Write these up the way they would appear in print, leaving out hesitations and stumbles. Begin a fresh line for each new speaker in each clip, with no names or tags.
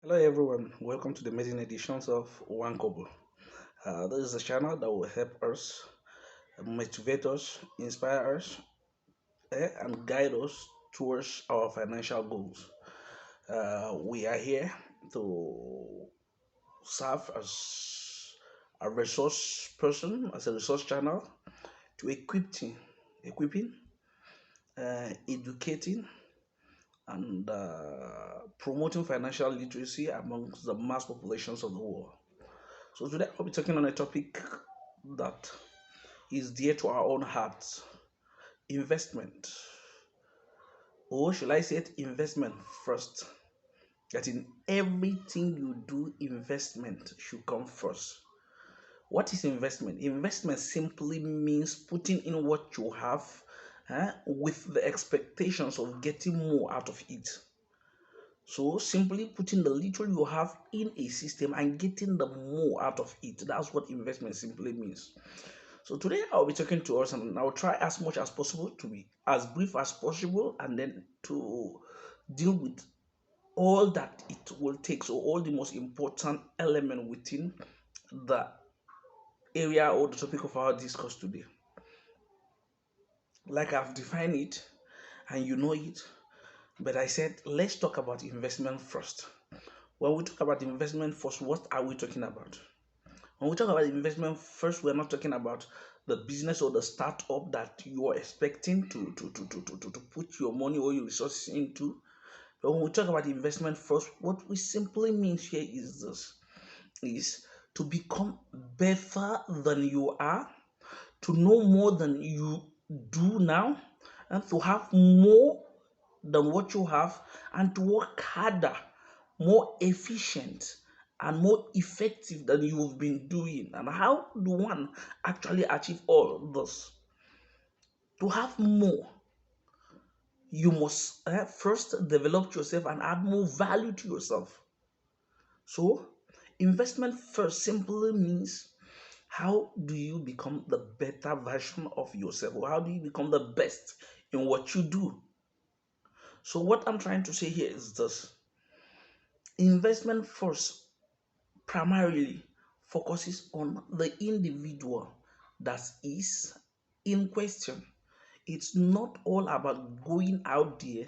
Hello everyone, welcome to the maiden editions of One Kobo. This is a channel that will help us, motivate us, inspire us, and guide us towards our financial goals. We are here to serve as a resource person, as a resource channel, to equipping, educating, and promoting financial literacy amongst the mass populations of the world. So today I'll be talking on a topic that is dear to our own hearts: investment. Or should I say it, investment first? That in everything you do, investment should come first. What is investment? Investment simply means putting in what you have with the expectations of getting more out of it. So simply putting the little you have in a system and getting the more out of it. That's what investment simply means. So today I'll be talking to us and I'll try as much as possible to be as brief as possible and then to deal with all that it will take. So all the most important element within the area or the topic of our discourse today. Like I've defined it and you know it, but I said let's talk about investment first. When we talk about investment first, what are we talking about? When we talk about investment first, we're not talking about the business or the startup that you are expecting to put your money or your resources into. But when we talk about investment first, what we simply mean here is this: is to become better than you are, to know more than you do now, and to have more than what you have, and to work harder, more efficient, and more effective than you've been doing. And how do one actually achieve all this? To have more, you must first develop yourself and add more value to yourself. So, investment first simply means how do you become the better version of yourself, or how do you become the best in what you do? So, what I'm trying to say here is this: investment first primarily focuses on the individual that is in question. It's not all about going out there,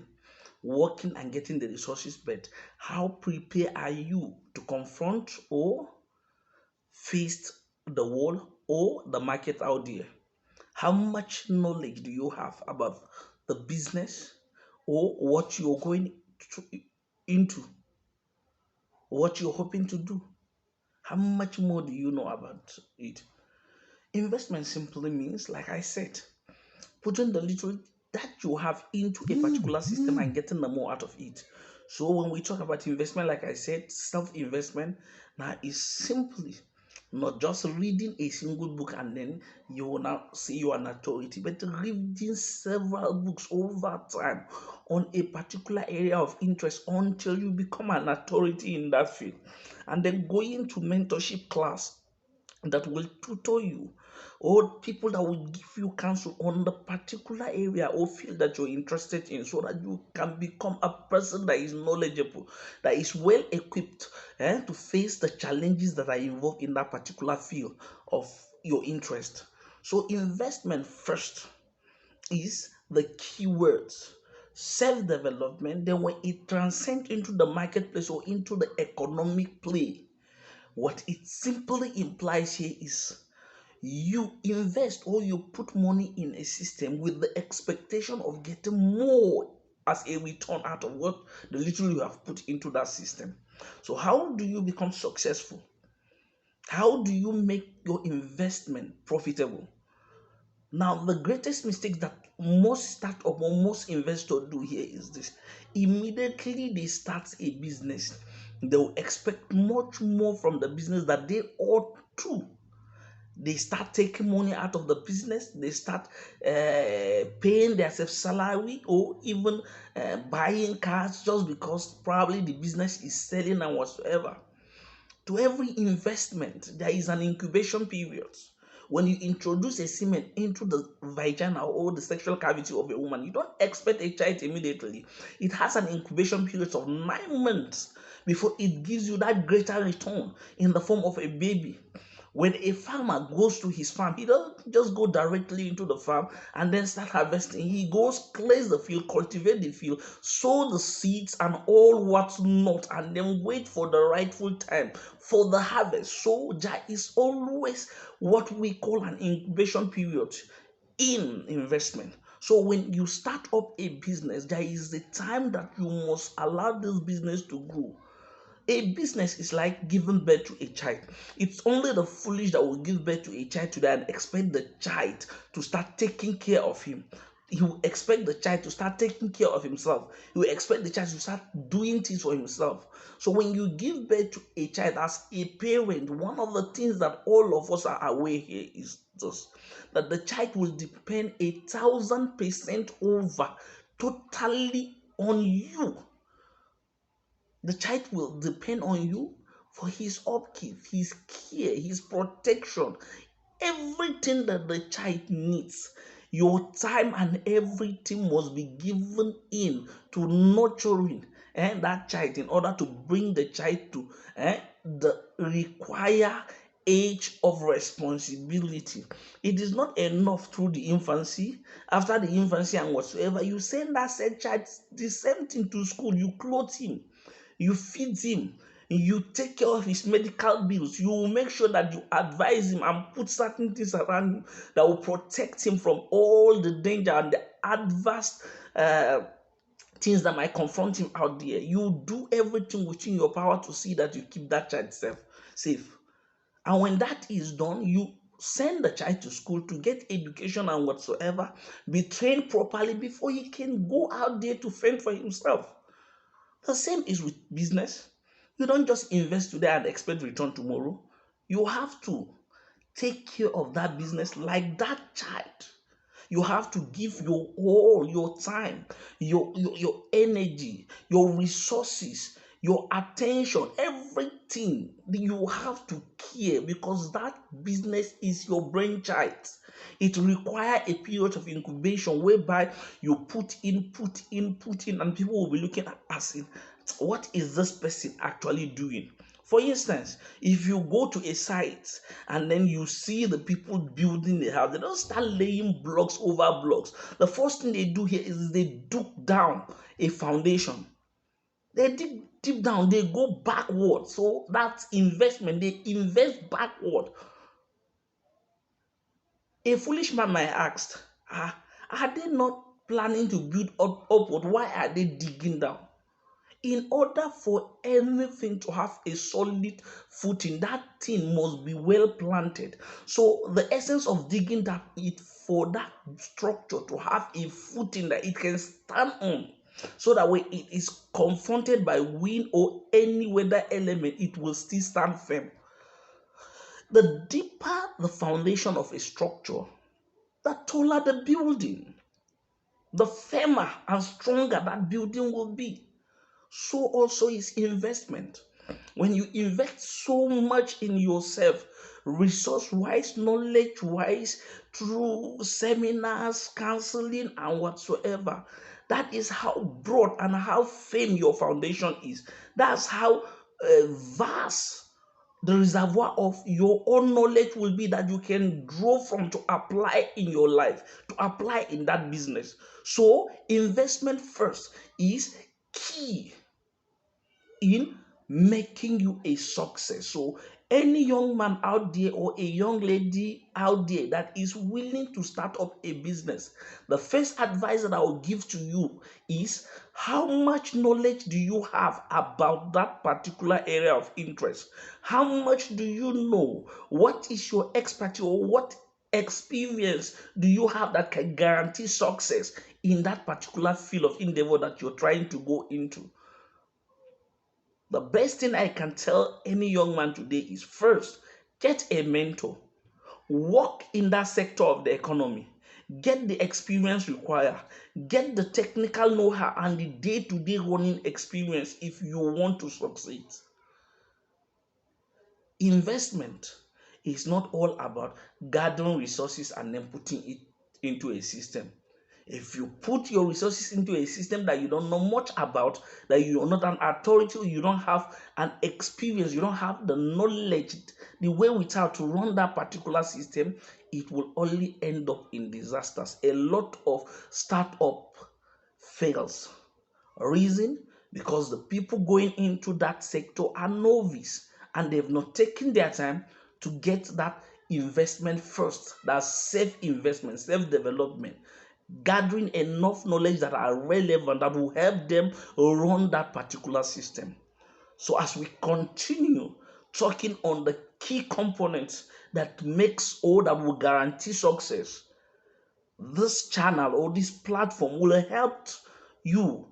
working and getting the resources, but how prepared are you to confront or face the world or the market out there? How much knowledge do you have about the business or what you're going to, into, what you're hoping to do? How much more do you know about it? Investment simply means, like I said, putting the little that you have into a particular system and getting the more out of it. So when we talk about investment, like I said, self-investment now is simply not just reading a single book and then you will now say you are an authority, but reading several books over time on a particular area of interest until you become an authority in that field, and then going to mentorship class that will tutor you, or people that will give you counsel on the particular area or field that you're interested in, so that you can become a person that is knowledgeable, that is well equipped to face the challenges that are involved in that particular field of your interest. So investment first is the key words. Self-development, then when it transcends into the marketplace or into the economic play, what it simply implies here is you invest or you put money in a system with the expectation of getting more as a return out of what the little you have put into that system. So, how do you become successful? How do you make your investment profitable? Now, the greatest mistake that most startup or most investors do here is this: immediately they start a business, they will expect much more from the business that they ought to. They start taking money out of the business, they start paying themselves salary, or even buying cars just because probably the business is selling and whatsoever. To every investment there is an incubation period. When you introduce a semen into the vagina or the sexual cavity of a woman, you don't expect a child immediately. It has an incubation period of 9 months before it gives you that greater return in the form of a baby. When a farmer goes to his farm, he doesn't just go directly into the farm and then start harvesting. He goes, clears the field, cultivate the field, sow the seeds and all what's not, and then wait for the rightful time for the harvest. So there is always what we call an incubation period in investment. So when you start up a business, there is a time that you must allow this business to grow. A business is like giving birth to a child. It's only the foolish that will give birth to a child today and expect the child to start taking care of him. He will expect the child to start taking care of himself. He will expect the child to start doing things for himself. So when you give birth to a child as a parent, one of the things that all of us are aware here is this, that the child will depend 1,000% over totally on you. The child will depend on you for his upkeep, his care, his protection, everything that the child needs. Your time and everything must be given in to nurturing that child in order to bring the child to the required age of responsibility. It is not enough through the infancy. After the infancy and whatsoever, you send that said child the same thing to school. You clothe him, you feed him, you take care of his medical bills, you will make sure that you advise him and put certain things around him that will protect him from all the danger and the adverse things that might confront him out there. You do everything within your power to see that you keep that child safe. And when that is done, you send the child to school to get education and whatsoever, be trained properly before he can go out there to fend for himself. The same is with business. You don't just invest today and expect return tomorrow. You have to take care of that business like that child. You have to give your all, your time, your energy, your resources, your attention, everything. You have to care because that business is your brainchild. It requires a period of incubation whereby you put in, and people will be looking at us in what is this person actually doing. For instance, if you go to a site and then you see the people building the house, they don't start laying blocks over blocks. The first thing they do here is they dig down a foundation. They dig deep down, they go backward. So that's investment. They invest backward. A foolish man might ask, are they not planning to build upward? Why are they digging down? In order for anything to have a solid footing, that thing must be well planted. So the essence of digging that is for that structure to have a footing that it can stand on. So that when it is confronted by wind or any weather element, it will still stand firm. The deeper the foundation of a structure, the taller the building, the firmer and stronger that building will be. So also is investment. When you invest so much in yourself, resource wise, knowledge wise, through seminars, counseling, and whatsoever, that is how broad and how firm your foundation is. That's how vast the reservoir of your own knowledge will be that you can draw from to apply in your life, to apply in that business. So, investment first is key in making you a success. So, any young man out there or a young lady out there that is willing to start up a business, the first advice that I will give to you is how much knowledge do you have about that particular area of interest? How much do you know? What is your expertise or what experience do you have that can guarantee success in that particular field of endeavor that you're trying to go into? The best thing I can tell any young man today is first, get a mentor, work in that sector of the economy, get the experience required, get the technical know-how and the day-to-day running experience if you want to succeed. Investment is not all about gathering resources and then putting it into a system. If you put your resources into a system that you don't know much about, that you are not an authority, you don't have an experience, you don't have the knowledge, the way without to run that particular system, it will only end up in disasters. A lot of startup fails. Reason? Because the people going into that sector are novice and they've not taken their time to get that investment first, that self investment, self development, gathering enough knowledge that are relevant that will help them run that particular system. So as we continue talking on the key components that makes or that will guarantee success, this channel or this platform will help you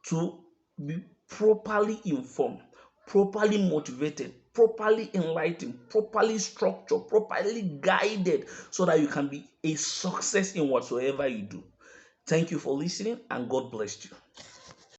to be properly informed, properly motivated, properly enlightened, properly structured, properly guided, so that you can be a success in whatsoever you do. Thank you for listening, and God bless you.